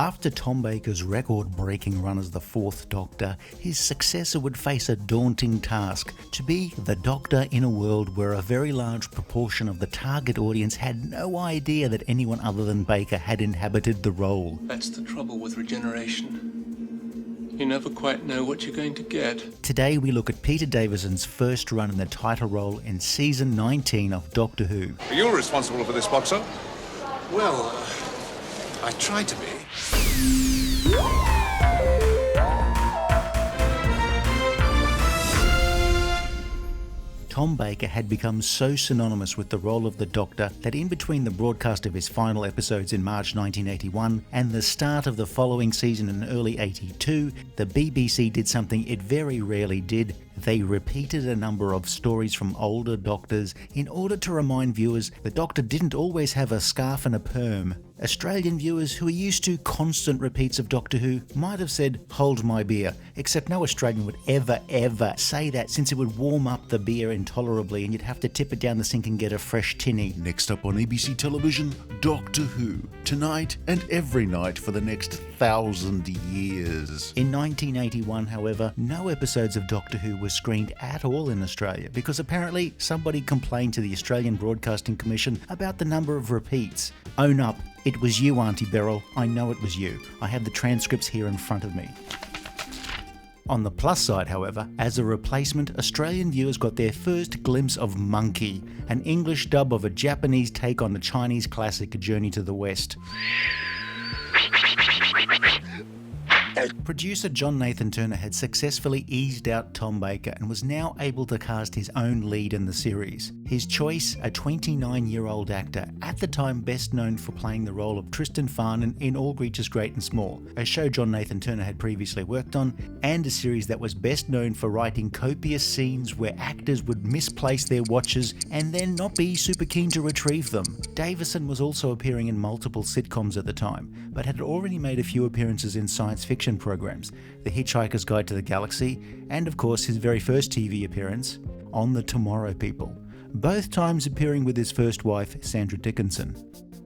After Tom Baker's record-breaking run as the Fourth Doctor, his successor would face a daunting task: to be the Doctor in a world where a very large proportion of the target audience had no idea that anyone other than Baker had inhabited the role. That's the trouble with regeneration. You never quite know what you're going to get. Today we look at Peter Davison's first run in the title role in season 19 of Doctor Who. Are you responsible for this, Boxer? Well, I tried to be. Tom Baker had become so synonymous with the role of the Doctor that in between the broadcast of his final episodes in March 1981 and the start of the following season in early 82, the BBC did something it very rarely did. They repeated a number of stories from older Doctors in order to remind viewers the Doctor didn't always have a scarf and a perm. Australian viewers who are used to constant repeats of Doctor Who might have said, "Hold my beer," except no Australian would ever say that, since it would warm up the beer intolerably and you'd have to tip it down the sink and get a fresh tinny. Next up on ABC television, Doctor Who. Tonight and every night for the next 1,000 years. In 1981, however, no episodes of Doctor Who were screened at all in Australia because apparently somebody complained to the Australian Broadcasting Commission about the number of repeats. Own up. It was you, Auntie Beryl. I know it was you. I have the transcripts here in front of me. On the plus side, however, as a replacement, Australian viewers got their first glimpse of Monkey, an English dub of a Japanese take on the Chinese classic Journey to the West. Producer John Nathan Turner had successfully eased out Tom Baker and was now able to cast his own lead in the series. His choice, a 29-year-old actor, at the time best known for playing the role of Tristan Farnan in All Creatures Great and Small, a show John Nathan Turner had previously worked on, and a series that was best known for writing copious scenes where actors would misplace their watches and then not be super keen to retrieve them. Davison was also appearing in multiple sitcoms at the time, but had already made a few appearances in science fiction programs, The Hitchhiker's Guide to the Galaxy, and of course his very first TV appearance, On the Tomorrow People, both times appearing with his first wife, Sandra Dickinson.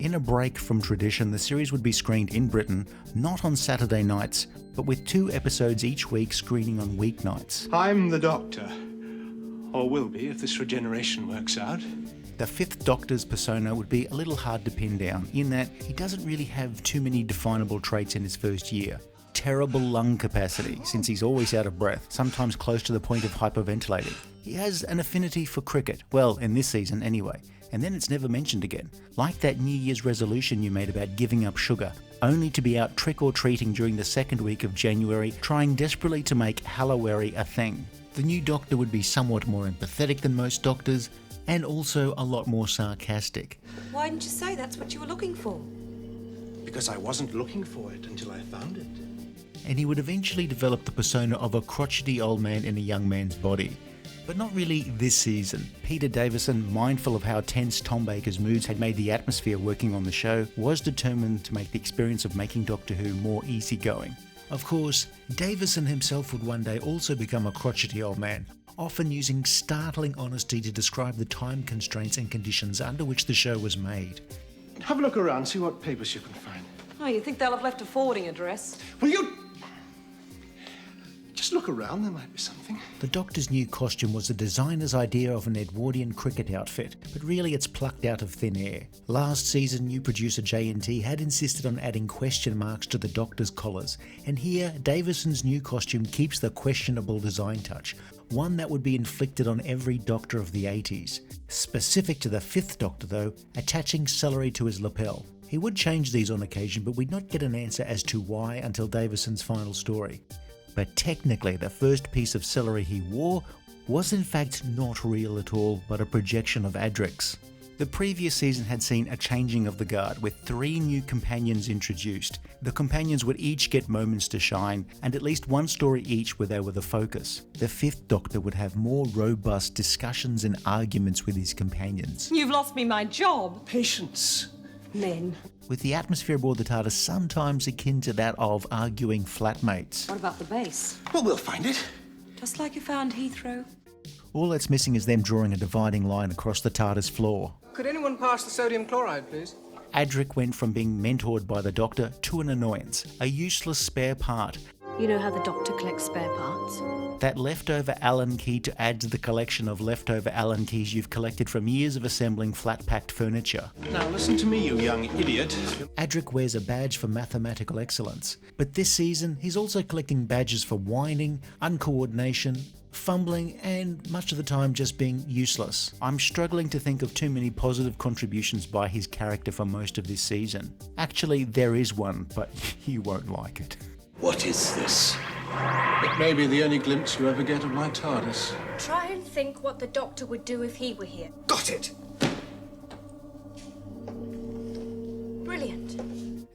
In a break from tradition, the series would be screened in Britain, not on Saturday nights, but with 2 episodes each week screening on weeknights. I'm the Doctor. Or will be if this regeneration works out. The Fifth Doctor's persona would be a little hard to pin down, in that he doesn't really have too many definable traits in his first year. Terrible lung capacity, since he's always out of breath, sometimes close to the point of hyperventilating. He has an affinity for cricket, well, in this season anyway, and then it's never mentioned again. Like that New Year's resolution you made about giving up sugar, only to be out trick-or-treating during the second week of January, trying desperately to make Hallowary a thing. The new Doctor would be somewhat more empathetic than most Doctors, and also a lot more sarcastic. Why didn't you say that's what you were looking for? Because I wasn't looking for it until I found it. And he would eventually develop the persona of a crotchety old man in a young man's body. But not really this season. Peter Davison, mindful of how tense Tom Baker's moods had made the atmosphere working on the show, was determined to make the experience of making Doctor Who more easygoing. Of course, Davison himself would one day also become a crotchety old man, often using startling honesty to describe the time constraints and conditions under which the show was made. Have a look around, see what papers you can find. Oh, you think they'll have left a forwarding address? Will you... Just look around, there might be something. The Doctor's new costume was the designer's idea of an Edwardian cricket outfit, but really it's plucked out of thin air. Last season, new producer J&T had insisted on adding question marks to the Doctor's collars, and here, Davison's new costume keeps the questionable design touch, one that would be inflicted on every Doctor of the 80s. Specific to the Fifth Doctor though, attaching Celery to his lapel. He would change these on occasion, but we'd not get an answer as to why until Davison's final story. But technically, the first piece of Celery he wore was in fact not real at all, but a projection of Adric's. The previous season had seen a changing of the guard, with 3 new companions introduced. The companions would each get moments to shine, and at least one story each where they were the focus. The Fifth Doctor would have more robust discussions and arguments with his companions. You've lost me my job. Patience. Men. With the atmosphere aboard the TARDIS sometimes akin to that of arguing flatmates. What about the base? Well, we'll find it. Just like you found Heathrow? All that's missing is them drawing a dividing line across the TARDIS floor. Could anyone pass the sodium chloride, please? Adric went from being mentored by the Doctor to an annoyance, a useless spare part. You know how the Doctor collects spare parts? That leftover Allen key to add to the collection of leftover Allen keys you've collected from years of assembling flat-packed furniture. Now listen to me, you young idiot. Adric wears a badge for mathematical excellence, but this season he's also collecting badges for whining, uncoordination, fumbling, and much of the time just being useless. I'm struggling to think of too many positive contributions by his character for most of this season. Actually, there is one, but you won't like it. What is this? It may be the only glimpse you ever get of my TARDIS. Try and think what the Doctor would do if he were here. Got it! Brilliant.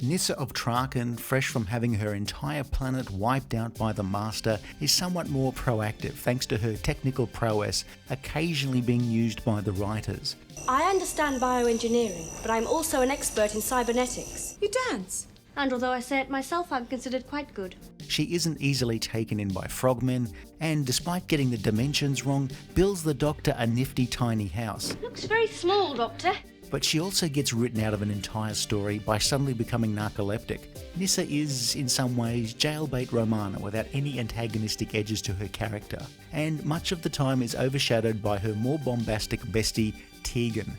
Nyssa of Traken, fresh from having her entire planet wiped out by the Master, is somewhat more proactive thanks to her technical prowess occasionally being used by the writers. I understand bioengineering, but I'm also an expert in cybernetics. You dance? And although I say it myself, I'm considered quite good. She isn't easily taken in by frogmen, and despite getting the dimensions wrong, builds the Doctor a nifty tiny house. Looks very small, Doctor. But she also gets written out of an entire story by suddenly becoming narcoleptic. Nyssa is, in some ways, jailbait Romana without any antagonistic edges to her character, and much of the time is overshadowed by her more bombastic bestie, Tegan.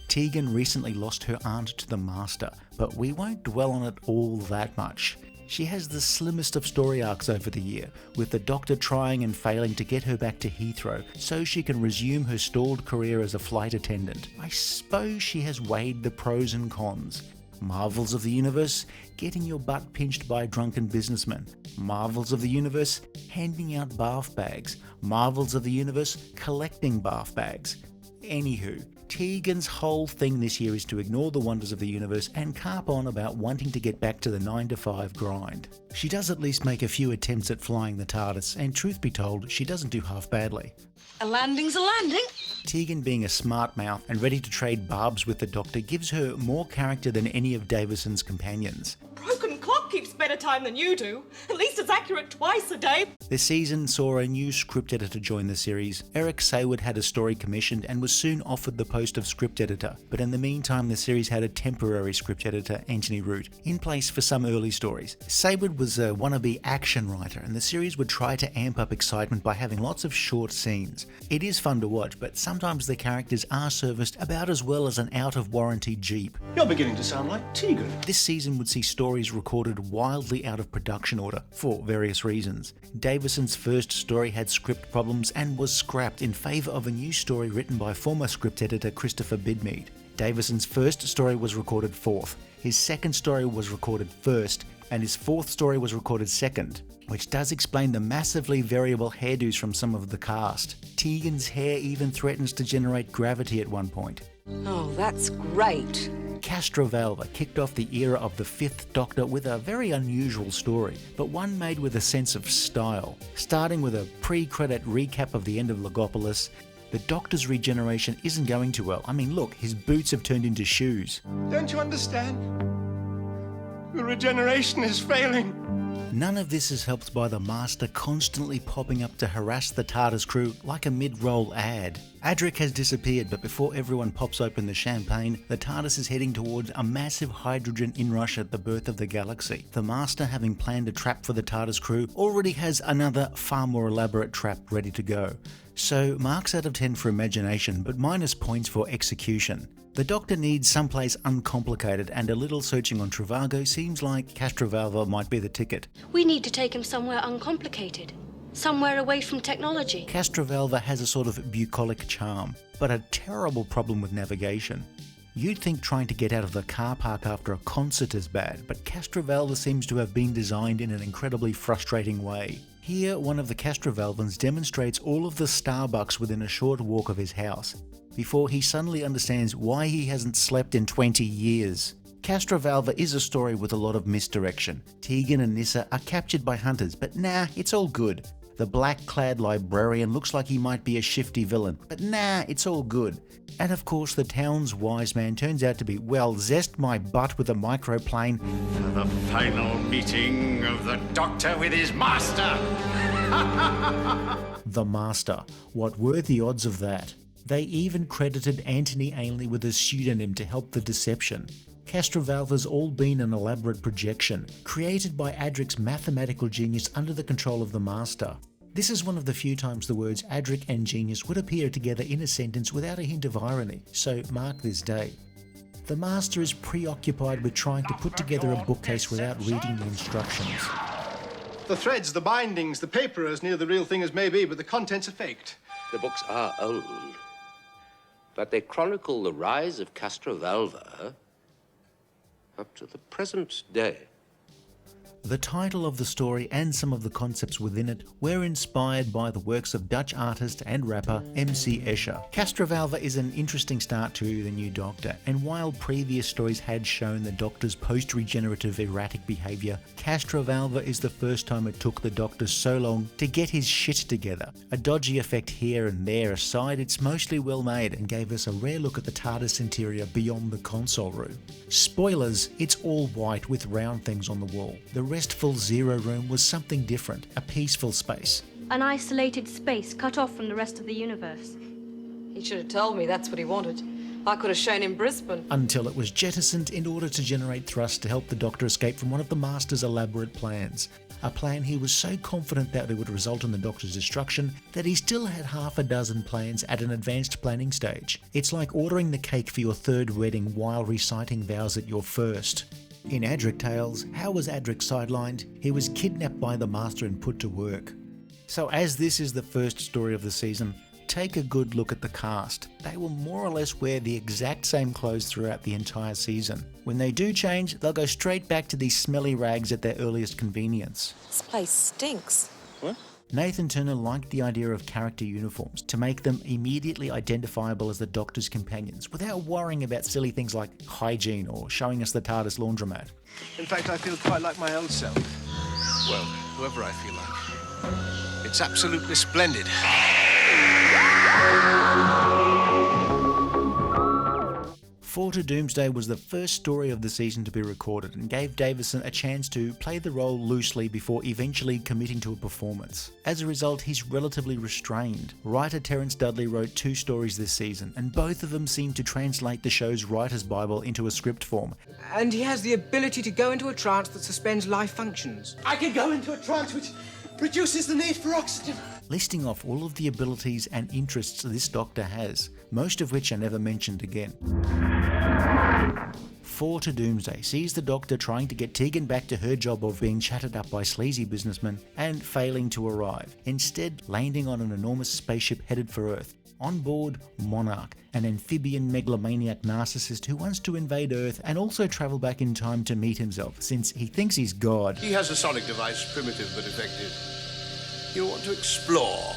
Tegan recently lost her aunt to the Master, but we won't dwell on it all that much. She has the slimmest of story arcs over the year, with the Doctor trying and failing to get her back to Heathrow so she can resume her stalled career as a flight attendant. I suppose she has weighed the pros and cons. Marvels of the Universe, getting your butt pinched by a drunken businessman. Marvels of the Universe, handing out bath bags. Marvels of the Universe, collecting bath bags. Anywho, Tegan's whole thing this year is to ignore the wonders of the universe and carp on about wanting to get back to the 9-to-5 grind. She does at least make a few attempts at flying the TARDIS, and truth be told, she doesn't do half badly. A landing's a landing. Tegan being a smart mouth and ready to trade barbs with the Doctor gives her more character than any of Davison's companions. Broken clock keeps better time than you do. At least it's accurate twice a day. This season saw a new script editor join the series. Eric Sayward had a story commissioned and was soon offered the post of script editor, but in the meantime the series had a temporary script editor, Anthony Root, in place for some early stories. Sayward was a wannabe action writer, and the series would try to amp up excitement by having lots of short scenes. It is fun to watch, but sometimes the characters are serviced about as well as an out-of-warranty Jeep. You're beginning to sound like Tegan. This season would see stories recorded wildly out of production order, for various reasons. Davison's first story had script problems and was scrapped in favour of a new story written by former script editor Christopher Bidmead. Davison's first story was recorded fourth, his second story was recorded first, and his fourth story was recorded second, which does explain the massively variable hairdos from some of the cast. Tegan's hair even threatens to generate gravity at one point. Oh, that's great. Castrovalva kicked off the era of the Fifth Doctor with a very unusual story, but one made with a sense of style. Starting with a pre-credit recap of the end of Logopolis, the Doctor's regeneration isn't going too well. I mean, look, his boots have turned into shoes. Don't you understand? The regeneration is failing. None of this is helped by the Master constantly popping up to harass the TARDIS crew like a mid-roll ad. Adric has disappeared, but before everyone pops open the champagne, the TARDIS is heading towards a massive hydrogen inrush at the birth of the galaxy. The Master, having planned a trap for the TARDIS crew, already has another far more elaborate trap ready to go. So marks out of 10 for imagination, but minus points for execution. The Doctor needs someplace uncomplicated, and a little searching on Trivago seems like Castrovalva might be the ticket. We need to take him somewhere uncomplicated. Somewhere away from technology. Castrovalva has a sort of bucolic charm, but a terrible problem with navigation. You'd think trying to get out of the car park after a concert is bad, but Castrovalva seems to have been designed in an incredibly frustrating way. Here, one of the Castrovalvans demonstrates all of the Starbucks within a short walk of his house, before he suddenly understands why he hasn't slept in 20 years. Castrovalva is a story with a lot of misdirection. Tegan and Nyssa are captured by hunters, but nah, it's all good. The black-clad librarian looks like he might be a shifty villain, but nah, it's all good. And of course the town's wise man turns out to be, well, zest my butt with a microplane. For the final meeting of the Doctor with his master! The Master. What were the odds of that? They even credited Anthony Ainley with a pseudonym to help the deception. Castrovalva's all been an elaborate projection, created by Adric's mathematical genius under the control of the Master. This is one of the few times the words Adric and genius would appear together in a sentence without a hint of irony, so mark this day. The Master is preoccupied with trying to put together a bookcase without reading the instructions. The threads, the bindings, the paper are as near the real thing as may be, but the contents are faked. The books are old, but they chronicle the rise of Castrovalva up to the present day. The title of the story and some of the concepts within it were inspired by the works of Dutch artist and rapper MC Escher. Castrovalva is an interesting start to the new Doctor, and while previous stories had shown the Doctor's post-regenerative erratic behaviour, Castrovalva is the first time it took the Doctor so long to get his shit together. A dodgy effect here and there aside, it's mostly well made and gave us a rare look at the TARDIS interior beyond the console room. Spoilers, it's all white with round things on the wall. The restful Zero Room was something different, a peaceful space. An isolated space cut off from the rest of the universe. He should have told me that's what he wanted. I could have shown him Brisbane. Until it was jettisoned in order to generate thrust to help the Doctor escape from one of the Master's elaborate plans. A plan he was so confident that it would result in the Doctor's destruction that he still had half a dozen plans at an advanced planning stage. It's like ordering the cake for your third wedding while reciting vows at your first. In Adric Tales, how was Adric sidelined? He was kidnapped by the Master and put to work. So as this is the first story of the season, take a good look at the cast. They will more or less wear the exact same clothes throughout the entire season. When they do change, they'll go straight back to these smelly rags at their earliest convenience. This place stinks. What? Nathan Turner liked the idea of character uniforms to make them immediately identifiable as the Doctor's companions without worrying about silly things like hygiene or showing us the TARDIS laundromat. In fact, I feel quite like my old self. Well, whoever I feel like. It's absolutely splendid. 4 to Doomsday was the first story of the season to be recorded and gave Davison a chance to play the role loosely before eventually committing to a performance. As a result, he's relatively restrained. Writer Terence Dudley wrote 2 stories this season, and both of them seem to translate the show's writer's bible into a script form. And he has the ability to go into a trance that suspends life functions. I can go into a trance which reduces the need for oxygen. Listing off all of the abilities and interests this Doctor has, most of which are never mentioned again. 4 to Doomsday sees the Doctor trying to get Tegan back to her job of being chatted up by sleazy businessmen and failing to arrive, instead landing on an enormous spaceship headed for Earth. On board, Monarch, an amphibian megalomaniac narcissist who wants to invade Earth and also travel back in time to meet himself, since he thinks he's God. He has a sonic device, primitive but effective. You want to explore.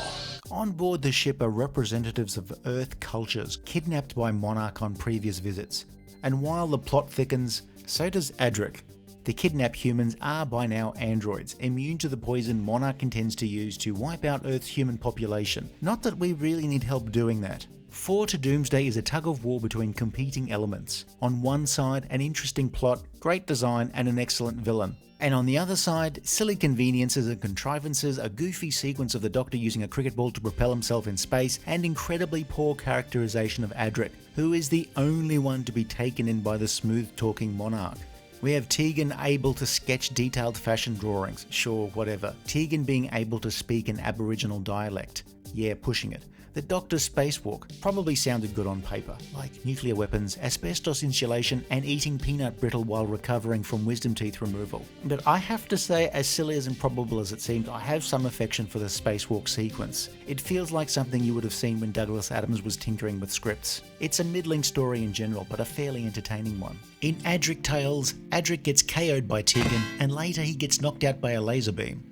On board the ship are representatives of Earth cultures kidnapped by Monarch on previous visits. And while the plot thickens, so does Adric. The kidnapped humans are by now androids, immune to the poison Monarch intends to use to wipe out Earth's human population. Not that we really need help doing that. 4 to Doomsday is a tug-of-war between competing elements. On one side, an interesting plot, great design, and an excellent villain. And on the other side, silly conveniences and contrivances, a goofy sequence of the Doctor using a cricket ball to propel himself in space, and incredibly poor characterization of Adric, who is the only one to be taken in by the smooth-talking Monarch. We have Tegan able to sketch detailed fashion drawings, sure, whatever. Tegan being able to speak an Aboriginal dialect, yeah, pushing it. The Doctor's spacewalk probably sounded good on paper, like nuclear weapons, asbestos insulation, and eating peanut brittle while recovering from wisdom teeth removal. But I have to say, as silly as improbable as it seemed, I have some affection for the spacewalk sequence. It feels like something you would have seen when Douglas Adams was tinkering with scripts. It's a middling story in general, but a fairly entertaining one. In Adric Tales, Adric gets KO'd by Tegan, and later he gets knocked out by a laser beam.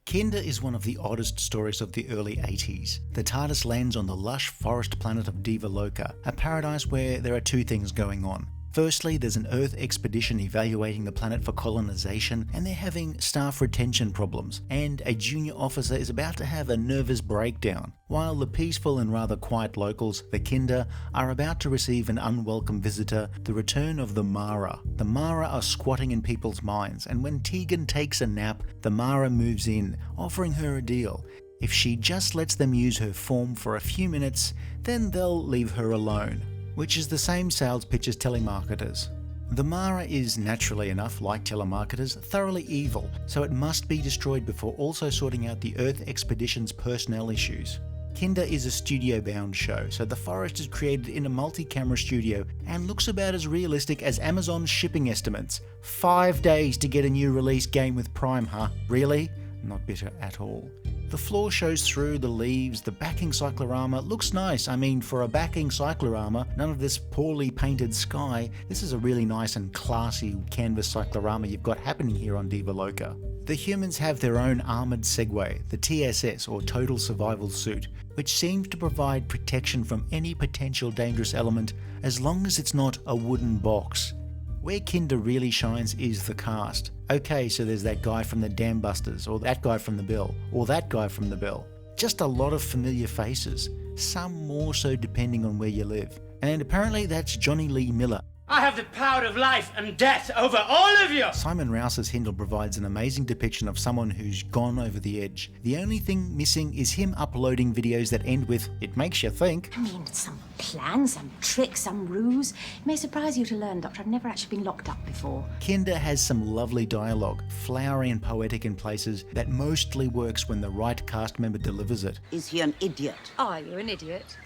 Kinder is one of the oddest stories of the early 80s. The TARDIS lands on the lush forest planet of Diva Loca, a paradise where there are 2 things going on. Firstly, there's an Earth expedition evaluating the planet for colonization, and they're having staff retention problems, and a junior officer is about to have a nervous breakdown, while the peaceful and rather quiet locals, the Kinder, are about to receive an unwelcome visitor, the return of the Mara. The Mara are squatting in people's minds, and when Tegan takes a nap, the Mara moves in, offering her a deal. If she just lets them use her form for a few minutes, then they'll leave her alone. Which is the same sales pitch as telemarketers. The Mara is, naturally enough, like telemarketers, thoroughly evil, so it must be destroyed before also sorting out the Earth expedition's personnel issues. Kinder is a studio-bound show, so the forest is created in a multi-camera studio and looks about as realistic as Amazon's shipping estimates. 5 days to get a new release game with Prime, huh? Really? Not bitter at all. The floor shows through, the leaves, the backing cyclorama looks nice. I mean, for a backing cyclorama, none of this poorly painted sky. This is a really nice and classy canvas cyclorama you've got happening here on Diva Loca. The humans have their own armoured Segway, the TSS or Total Survival Suit, which seems to provide protection from any potential dangerous element as long as it's not a wooden box. Where Kinder really shines is the cast. Okay, so there's that guy from the Dam Busters, or that guy from the Bill, or that guy from the Bill. Just a lot of familiar faces, some more so depending on where you live. And apparently that's Johnny Lee Miller. I have the power of life and death over all of you! Simon Rouse's Hindle provides an amazing depiction of someone who's gone over the edge. The only thing missing is him uploading videos that end with, "It makes you think." I mean, some plan, some trick, some ruse. It may surprise you to learn, Doctor, I've never actually been locked up before. Kinder has some lovely dialogue, flowery and poetic in places, that mostly works when the right cast member delivers it. Is he an idiot? Are you an idiot?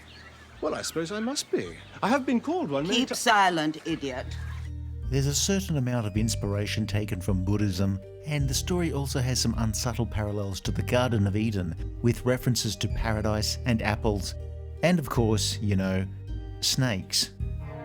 Well, I suppose I must be. I have been called one. Keep silent, idiot. There's a certain amount of inspiration taken from Buddhism, and the story also has some unsubtle parallels to the Garden of Eden, with references to paradise and apples, and of course, you know, snakes.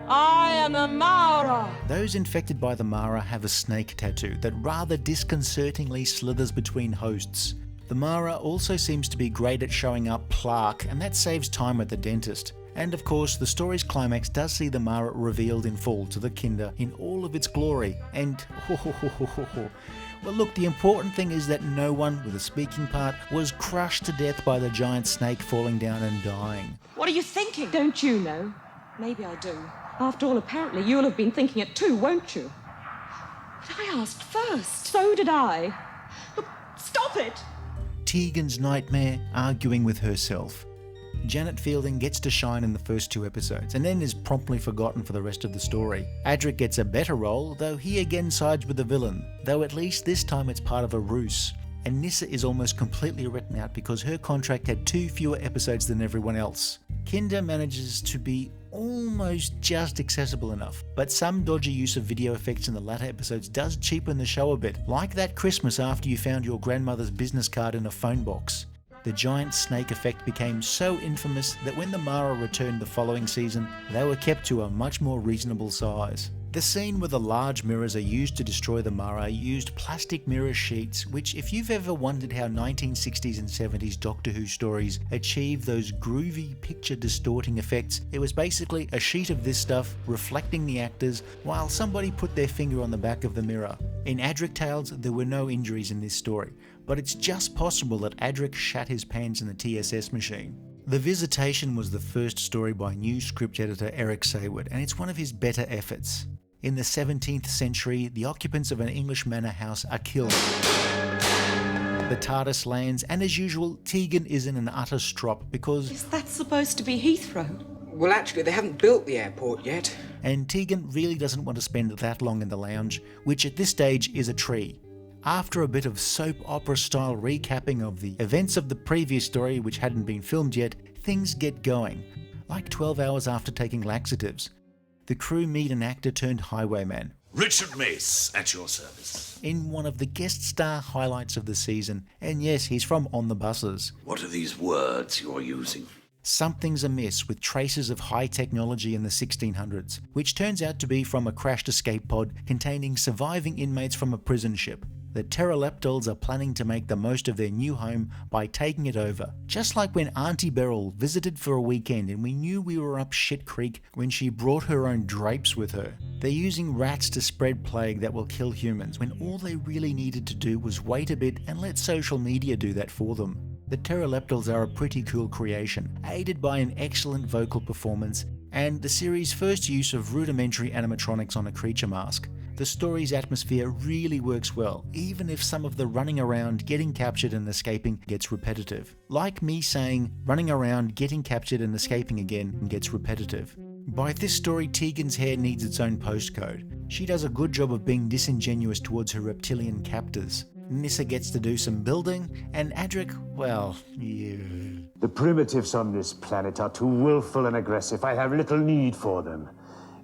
I am a Mara! Those infected by the Mara have a snake tattoo that rather disconcertingly slithers between hosts. The Mara also seems to be great at showing up plaque, and that saves time at the dentist. And of course, the story's climax does see the Mara revealed in full to the Kinder in all of its glory, and well look, the important thing is that no one with a speaking part was crushed to death by the giant snake falling down and dying. What are you thinking? Don't you know? Maybe I do. After all, apparently you'll have been thinking it too, won't you? But I asked first. So did I. Look, stop it! Tegan's nightmare, arguing with herself. Janet Fielding gets to shine in the first 2 episodes and then is promptly forgotten for the rest of the story. Adric gets a better role, though he again sides with the villain, though at least this time it's part of a ruse. And Nyssa is almost completely written out because her contract had 2 fewer episodes than everyone else. Kinder manages to be almost just accessible enough, but some dodgy use of video effects in the latter episodes does cheapen the show a bit, like that Christmas after you found your grandmother's business card in a phone box. The giant snake effect became so infamous that when the Mara returned the following season, they were kept to a much more reasonable size. The scene where the large mirrors are used to destroy the Mara used plastic mirror sheets, which, if you've ever wondered how 1960s and 70s Doctor Who stories achieve those groovy picture distorting effects, it was basically a sheet of this stuff reflecting the actors while somebody put their finger on the back of the mirror. In Adric Tales, there were no injuries in this story, but it's just possible that Adric shat his pants in the TSS machine. The Visitation was the first story by new script editor Eric Sayward, and it's one of his better efforts. In the 17th century, the occupants of an English manor house are killed. The TARDIS lands, and as usual, Tegan is in an utter strop because... Is that supposed to be Heathrow? Well, actually, they haven't built the airport yet. And Tegan really doesn't want to spend that long in the lounge, which at this stage is a tree. After a bit of soap opera style recapping of the events of the previous story which hadn't been filmed yet, things get going. Like 12 hours after taking laxatives. The crew meet an actor turned highwayman, Richard Mace, at your service. in one of the guest star highlights of the season, and yes, he's from On the Buses. What are these words you're using? Something's amiss with traces of high technology in the 1600s, which turns out to be from a crashed escape pod containing surviving inmates from a prison ship. The pterodactyls are planning to make the most of their new home by taking it over, just like when Auntie Beryl visited for a weekend and we knew we were up shit creek when she brought her own drapes with her. They're using rats to spread plague that will kill humans when all they really needed to do was wait a bit and let social media do that for them. The pterodactyls are a pretty cool creation, aided by an excellent vocal performance and the series' first use of rudimentary animatronics on a creature mask. The story's atmosphere really works well, even if some of the running around, getting captured and escaping gets repetitive. Like me saying, running around, getting captured and escaping again gets repetitive. By this story, Tegan's hair needs its own postcode. She does a good job of being disingenuous towards her reptilian captors. Nyssa gets to do some building, and Adric, well, yeah. The primitives on this planet are too willful and aggressive. I have little need for them.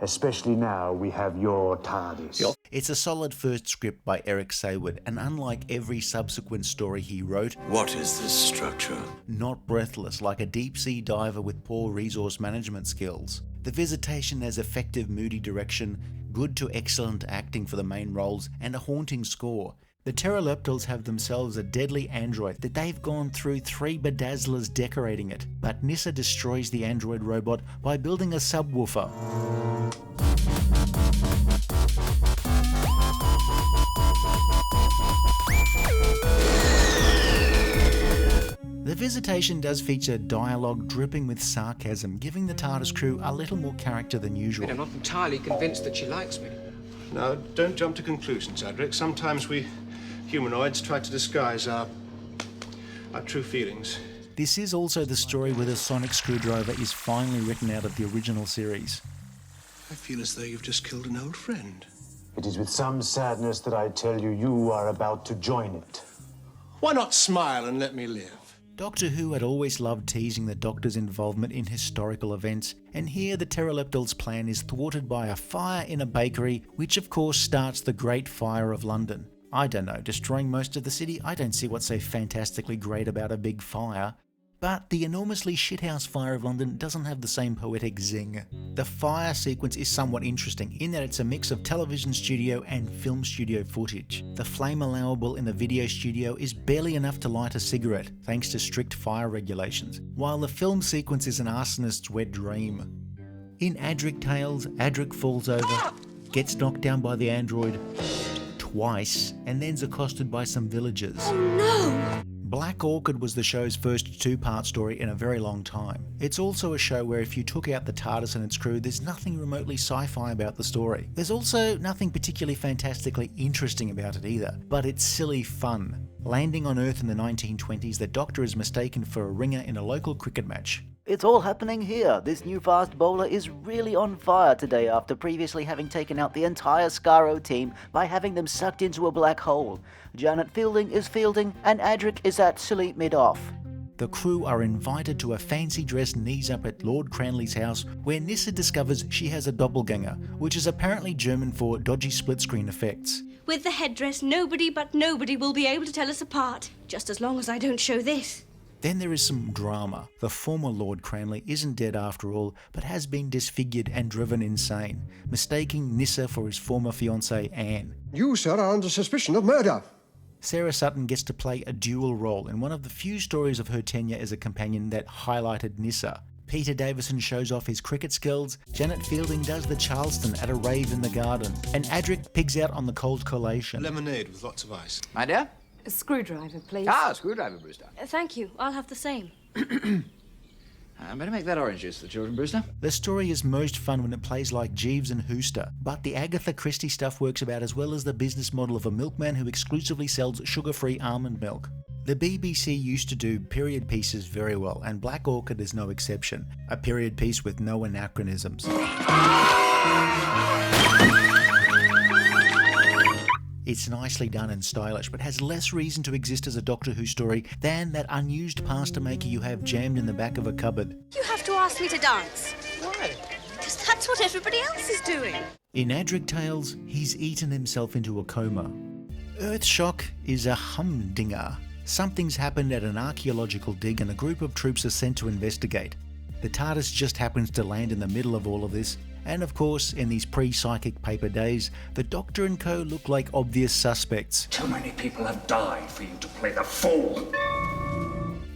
Especially now we have your TARDIS. It's a solid first script by Eric Sayward, and unlike every subsequent story he wrote, what is this structure? Not breathless like a deep-sea diver with poor resource management skills. The Visitation has effective moody direction, good to excellent acting for the main roles, and a haunting score. The Pteroleptals have themselves a deadly android that they've gone through 3 bedazzlers decorating it, but Nyssa destroys the android robot by building a subwoofer. The Visitation does feature dialogue dripping with sarcasm, giving the TARDIS crew a little more character than usual. I'm not entirely convinced that she likes me. Now, don't jump to conclusions, Adric. Sometimes we humanoids try to disguise our true feelings. This is also the story where the sonic screwdriver is finally written out of the original series. I feel as though you've just killed an old friend. It is with some sadness that I tell you, you are about to join it. Why not smile and let me live? Doctor Who had always loved teasing the Doctor's involvement in historical events, and here the Pteroleptals' plan is thwarted by a fire in a bakery, which of course starts the Great Fire of London. I don't know, destroying most of the city? I don't see what's so fantastically great about a big fire. But the enormously shithouse Fire of London doesn't have the same poetic zing. The fire sequence is somewhat interesting in that it's a mix of television studio and film studio footage. The flame allowable in the video studio is barely enough to light a cigarette, thanks to strict fire regulations, while the film sequence is an arsonist's wet dream. In Adric Tales, Adric falls over, gets knocked down by the android twice, and then's accosted by some villagers. Oh no! Black Orchid was the show's first 2-part story in a very long time. It's also a show where if you took out the TARDIS and its crew, there's nothing remotely sci-fi about the story. There's also nothing particularly fantastically interesting about it either, but it's silly fun. Landing on Earth in the 1920s, the Doctor is mistaken for a ringer in a local cricket match. It's all happening here. This new fast bowler is really on fire today after previously having taken out the entire Skaro team by having them sucked into a black hole. Janet Fielding is fielding and Adric is at silly mid-off. The crew are invited to a fancy dress knees up at Lord Cranley's house where Nyssa discovers she has a doppelganger, which is apparently German for dodgy split-screen effects. With the headdress, nobody but nobody will be able to tell us apart. Just as long as I don't show this. Then there is some drama. The former Lord Cranley isn't dead after all, but has been disfigured and driven insane, mistaking Nyssa for his former fiancée Anne. You, sir, are under suspicion of murder. Sarah Sutton gets to play a dual role in one of the few stories of her tenure as a companion that highlighted Nyssa. Peter Davison shows off his cricket skills, Janet Fielding does the Charleston at a rave in the garden, and Adric pigs out on the cold collation. Lemonade with lots of ice. My dear? A screwdriver, please. Ah, a screwdriver, Brewster. Thank you. I'll have the same. Better make that orange juice for the children, Brewster. The story is most fun when it plays like Jeeves and Hooster, but the Agatha Christie stuff works about as well as the business model of a milkman who exclusively sells sugar-free almond milk. The BBC used to do period pieces very well, and Black Orchid is no exception. A period piece with no anachronisms. It's nicely done and stylish, but has less reason to exist as a Doctor Who story than that unused pasta maker you have jammed in the back of a cupboard. You have to ask me to dance. Why? Because that's what everybody else is doing. In Adric Tales, he's eaten himself into a coma. Earthshock is a humdinger. Something's happened at an archaeological dig and a group of troops are sent to investigate. The TARDIS just happens to land in the middle of all of this, and of course, in these pre-psychic paper days, the Doctor and co look like obvious suspects. Too many people have died for you to play the fool.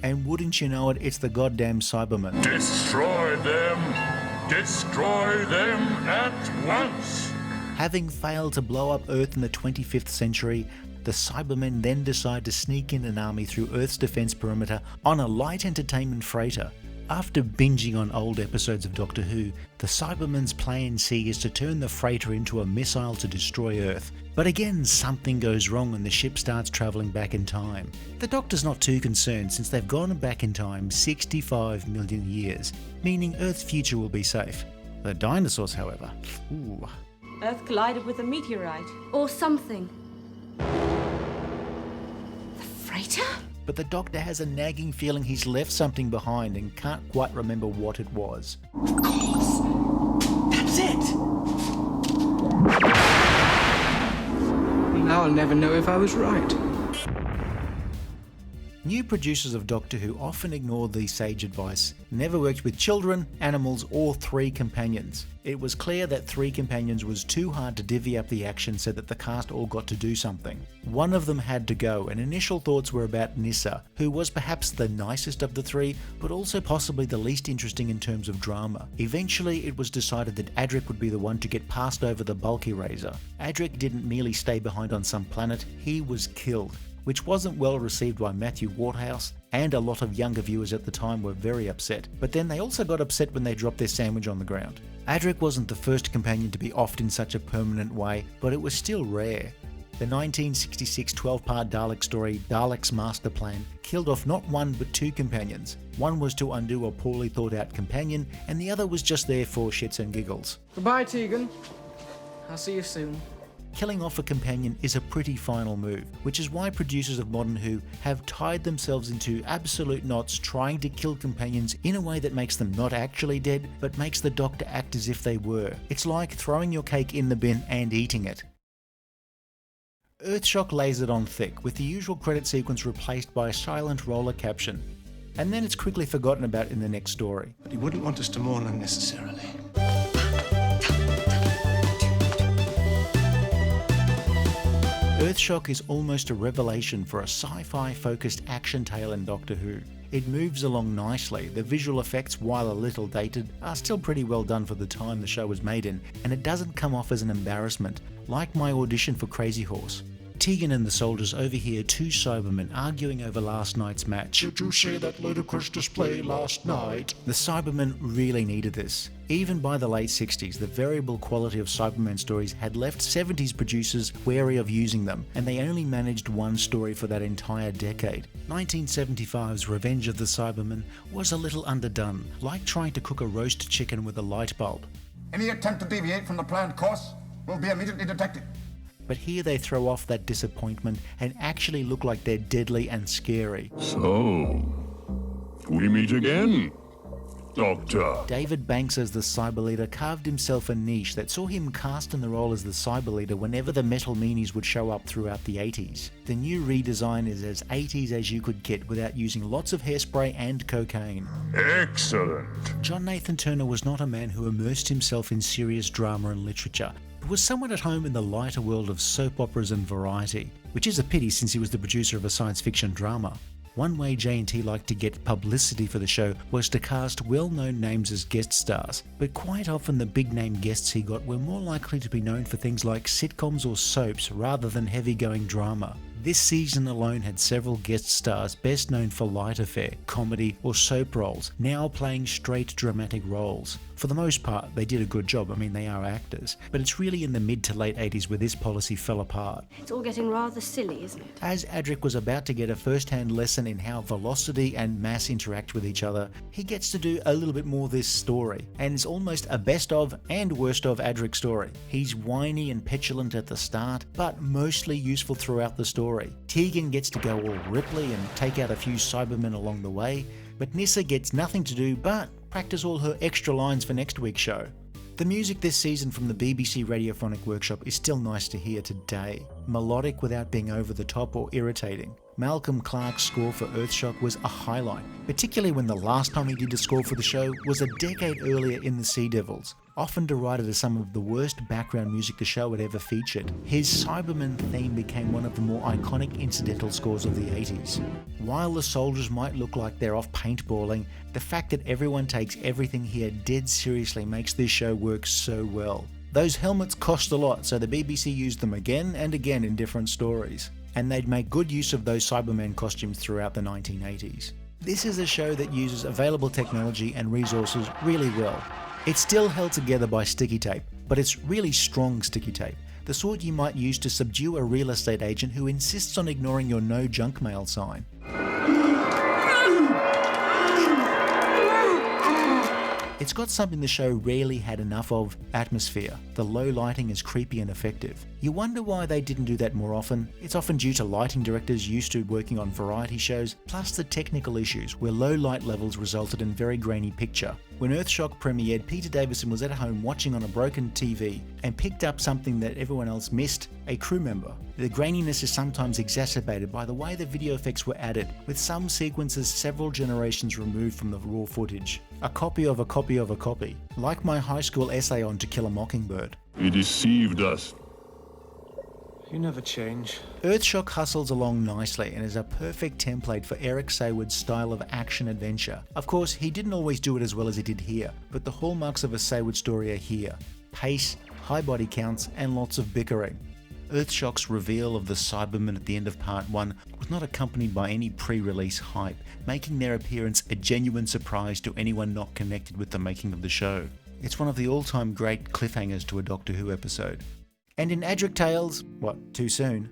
And wouldn't you know it, it's the goddamn Cybermen. Destroy them! Destroy them at once! Having failed to blow up Earth in the 25th century, the Cybermen then decide to sneak in an army through Earth's defense perimeter on a light entertainment freighter. After binging on old episodes of Doctor Who, the Cybermen's plan C is to turn the freighter into a missile to destroy Earth. But again, something goes wrong and the ship starts travelling back in time. The Doctor's not too concerned since they've gone back in time 65 million years, meaning Earth's future will be safe. The dinosaurs, however, ooh. Earth collided with a meteorite. Or something. The freighter? But the Doctor has a nagging feeling he's left something behind and can't quite remember what it was. Of course! That's it! Now I'll never know if I was right. New producers of Doctor Who often ignore the sage advice. Never worked with children, animals, or 3 companions. It was clear that 3 companions was too hard to divvy up the action so that the cast all got to do something. One of them had to go, and initial thoughts were about Nyssa, who was perhaps the nicest of the 3, but also possibly the least interesting in terms of drama. Eventually, it was decided that Adric would be the one to get passed over the bulky razor. Adric didn't merely stay behind on some planet, he was killed, which wasn't well received by Matthew Waterhouse, and a lot of younger viewers at the time were very upset. But then they also got upset when they dropped their sandwich on the ground. Adric wasn't the first companion to be offed in such a permanent way, but it was still rare. The 1966 12-part Dalek story, Daleks' Master Plan, killed off not 1 but 2 companions. One was to undo a poorly thought out companion, and the other was just there for shits and giggles. Goodbye, Tegan. I'll see you soon. Killing off a companion is a pretty final move, which is why producers of Modern Who have tied themselves into absolute knots trying to kill companions in a way that makes them not actually dead, but makes the Doctor act as if they were. It's like throwing your cake in the bin and eating it. Earthshock lays it on thick, with the usual credit sequence replaced by a silent roller caption. And then it's quickly forgotten about in the next story. But he wouldn't want us to mourn unnecessarily. Earthshock is almost a revelation for a sci-fi focused action tale in Doctor Who. It moves along nicely, the visual effects, while a little dated, are still pretty well done for the time the show was made in, and it doesn't come off as an embarrassment, like my audition for Crazy Horse. Tegan and the soldiers overhear 2 Cybermen arguing over last night's match. Did you see that ludicrous display last night? The Cybermen really needed this. Even by the late 60s, the variable quality of Cyberman stories had left 70s producers wary of using them, and they only managed 1 story for that entire decade. 1975's Revenge of the Cybermen was a little underdone, like trying to cook a roast chicken with a light bulb. Any attempt to deviate from the planned course will be immediately detected. But here they throw off that disappointment and actually look like they're deadly and scary. So, we meet again, Doctor. David Banks as the Cyber Leader carved himself a niche that saw him cast in the role as the Cyber Leader whenever the metal meanies would show up throughout the 80s. The new redesign is as 80s as you could get without using lots of hairspray and cocaine. Excellent. John Nathan Turner was not a man who immersed himself in serious drama and literature, but was somewhat at home in the lighter world of soap operas and variety, which is a pity since he was the producer of a science fiction drama. One way J&T liked to get publicity for the show was to cast well-known names as guest stars, but quite often the big-name guests he got were more likely to be known for things like sitcoms or soaps rather than heavy-going drama. This season alone had several guest stars best known for lighter fare, comedy or soap roles, now playing straight dramatic roles. For the most part, they did a good job, I mean they are actors, but it's really in the mid to late 80s where this policy fell apart. It's all getting rather silly, isn't it? As Adric was about to get a first-hand lesson in how velocity and mass interact with each other, he gets to do a little bit more this story, and it's almost a best of and worst of Adric story. He's whiny and petulant at the start, but mostly useful throughout the story. Tegan gets to go all Ripley and take out a few Cybermen along the way, but Nyssa gets nothing to do but practice all her extra lines for next week's show. The music this season from the BBC Radiophonic Workshop is still nice to hear today. Melodic without being over the top or irritating. Malcolm Clarke's score for Earthshock was a highlight, particularly when the last time he did a score for the show was a decade earlier in The Sea Devils, often derided as some of the worst background music the show had ever featured. His Cyberman theme became one of the more iconic incidental scores of the 80s. While the soldiers might look like they're off paintballing, the fact that everyone takes everything here dead seriously makes this show work so well. Those helmets cost a lot, so the BBC used them again and again in different stories. And they'd make good use of those Cybermen costumes throughout the 1980s. This is a show that uses available technology and resources really well. It's still held together by sticky tape, but it's really strong sticky tape, the sort you might use to subdue a real estate agent who insists on ignoring your no junk mail sign. It's got something the show rarely had enough of: atmosphere. The low lighting is creepy and effective. You wonder why they didn't do that more often. It's often due to lighting directors used to working on variety shows, plus the technical issues where low light levels resulted in very grainy picture. When Earthshock premiered, Peter Davison was at home watching on a broken TV and picked up something that everyone else missed: a crew member. The graininess is sometimes exacerbated by the way the video effects were added, with some sequences several generations removed from the raw footage. A copy of a copy of a copy. Like my high school essay on To Kill a Mockingbird. He deceived us. You never change. Earthshock hustles along nicely and is a perfect template for Eric Saward's style of action-adventure. Of course, he didn't always do it as well as he did here, but the hallmarks of a Saward story are here: pace, high body counts, and lots of bickering. Earthshock's reveal of the Cybermen at the end of Part 1 was not accompanied by any pre-release hype, making their appearance a genuine surprise to anyone not connected with the making of the show. It's one of the all-time great cliffhangers to a Doctor Who episode. And in Adric Tales, what, too soon?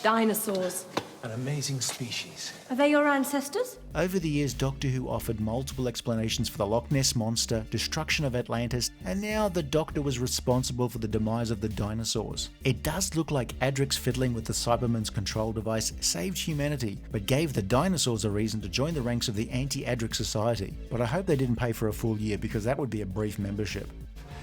Dinosaurs. An amazing species. Are they your ancestors? Over the years, Doctor Who offered multiple explanations for the Loch Ness Monster, destruction of Atlantis, and now the Doctor was responsible for the demise of the dinosaurs. It does look like Adric's fiddling with the Cybermen's control device saved humanity, but gave the dinosaurs a reason to join the ranks of the anti-Adric Society. But I hope they didn't pay for a full year, because that would be a brief membership.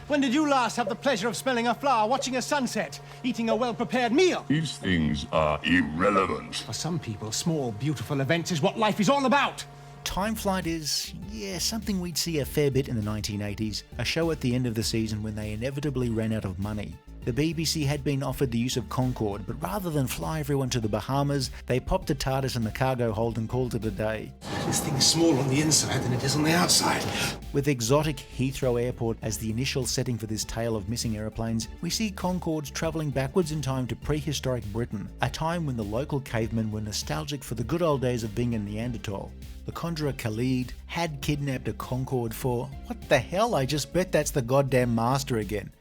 When did you last have the pleasure of smelling a flower, watching a sunset, eating a well-prepared meal? These things are irrelevant. For some people, small, beautiful events is what life is all about. Timeflight is, something we'd see a fair bit in the 1980s, a show at the end of the season when they inevitably ran out of money. The BBC had been offered the use of Concorde, but rather than fly everyone to the Bahamas, they popped a TARDIS in the cargo hold and called it a day. This thing's smaller on the inside than it is on the outside. With exotic Heathrow Airport as the initial setting for this tale of missing aeroplanes, we see Concordes travelling backwards in time to prehistoric Britain, a time when the local cavemen were nostalgic for the good old days of being a Neanderthal. The conjurer Khalid had kidnapped a Concorde for, what the hell, I just bet that's the goddamn master again.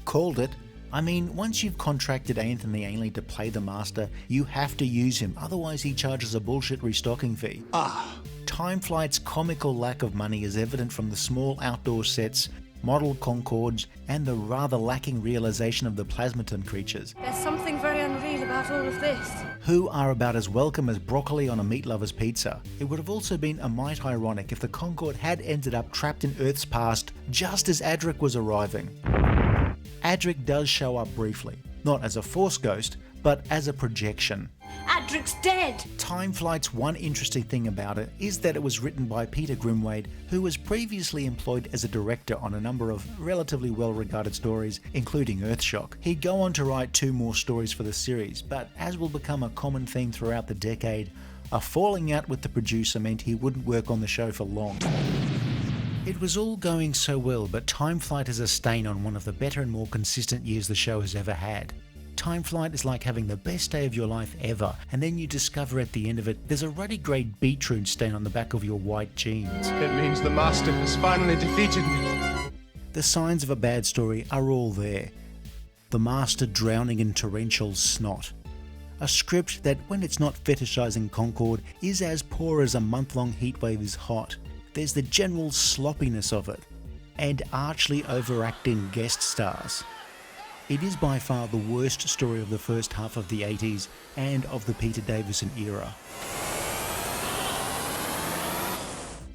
Called it. I mean, once you've contracted Anthony Ainley to play the master, you have to use him, otherwise he charges a bullshit restocking fee. Timeflight's comical lack of money is evident from the small outdoor sets, model Concordes, and the rather lacking realization of the plasmaton creatures. There's something very unreal about all of this. Who are about as welcome as broccoli on a meat lover's pizza. It would have also been a mite ironic if the Concorde had ended up trapped in Earth's past just as Adric was arriving. Adric does show up briefly, not as a Force ghost, but as a projection. Adric's dead! Timeflight's one interesting thing about it is that it was written by Peter Grimwade, who was previously employed as a director on a number of relatively well-regarded stories, including Earthshock. He'd go on to write 2 more stories for the series, but as will become a common theme throughout the decade, a falling out with the producer meant he wouldn't work on the show for long. It was all going so well, but Timeflight is a stain on one of the better and more consistent years the show has ever had. Timeflight is like having the best day of your life ever, and then you discover at the end of it there's a ruddy grey beetroot stain on the back of your white jeans. It means the Master has finally defeated me. The signs of a bad story are all there. The Master drowning in torrential snot. A script that, when it's not fetishizing Concorde, is as poor as a month-long heatwave is hot. There's the general sloppiness of it, and archly overacting guest stars. It is by far the worst story of the first half of the 80s and of the Peter Davison era.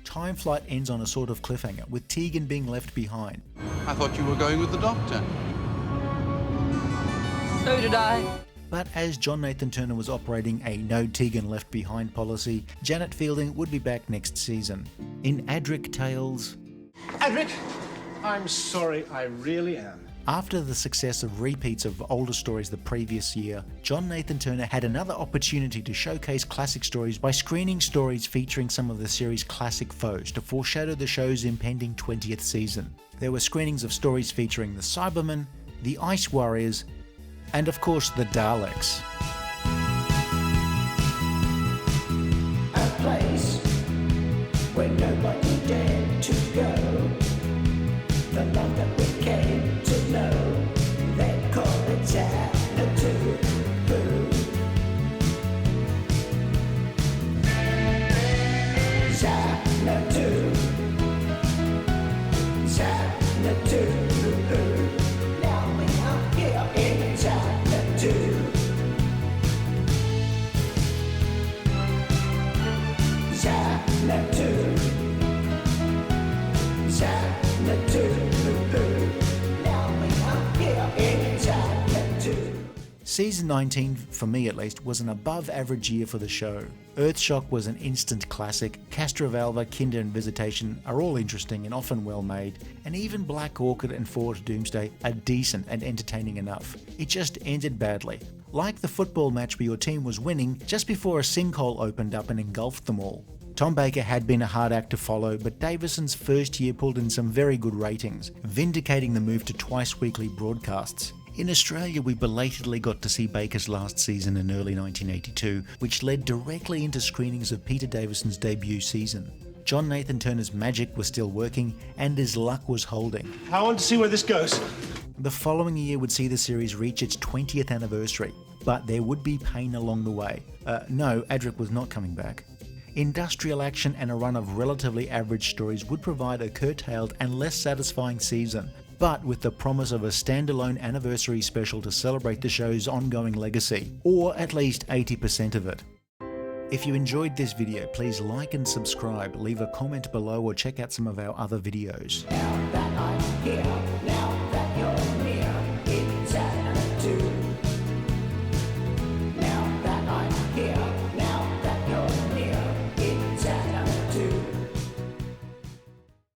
Timeflight ends on a sort of cliffhanger, with Tegan being left behind. I thought you were going with the Doctor. So did I. But as John Nathan Turner was operating a no Tegan left behind policy, Janet Fielding would be back next season. In Adric Tales... Adric, I'm sorry, I really am. After the success of repeats of older stories the previous year, John Nathan Turner had another opportunity to showcase classic stories by screening stories featuring some of the series' classic foes to foreshadow the show's impending 20th season. There were screenings of stories featuring the Cybermen, the Ice Warriors, and of course the Daleks. A place where nobody dared to go. The love that we came to know. They call it Xanadu. Xanadu. Season 19, for me at least, was an above average year for the show. Earthshock was an instant classic, Castrovalva, Kinder and Visitation are all interesting and often well made, and even Black Orchid and Forward Doomsday are decent and entertaining enough. It just ended badly. Like the football match where your team was winning just before a sinkhole opened up and engulfed them all. Tom Baker had been a hard act to follow, but Davison's first year pulled in some very good ratings, vindicating the move to twice weekly broadcasts. In Australia, we belatedly got to see Baker's last season in early 1982, which led directly into screenings of Peter Davison's debut season. John Nathan Turner's magic was still working, and his luck was holding. I want to see where this goes. The following year would see the series reach its 20th anniversary, but there would be pain along the way. No, Adric was not coming back. Industrial action and a run of relatively average stories would provide a curtailed and less satisfying season, but with the promise of a standalone anniversary special to celebrate the show's ongoing legacy, or at least 80% of it. If you enjoyed this video, please like and subscribe, leave a comment below or check out some of our other videos. Now that I'm here,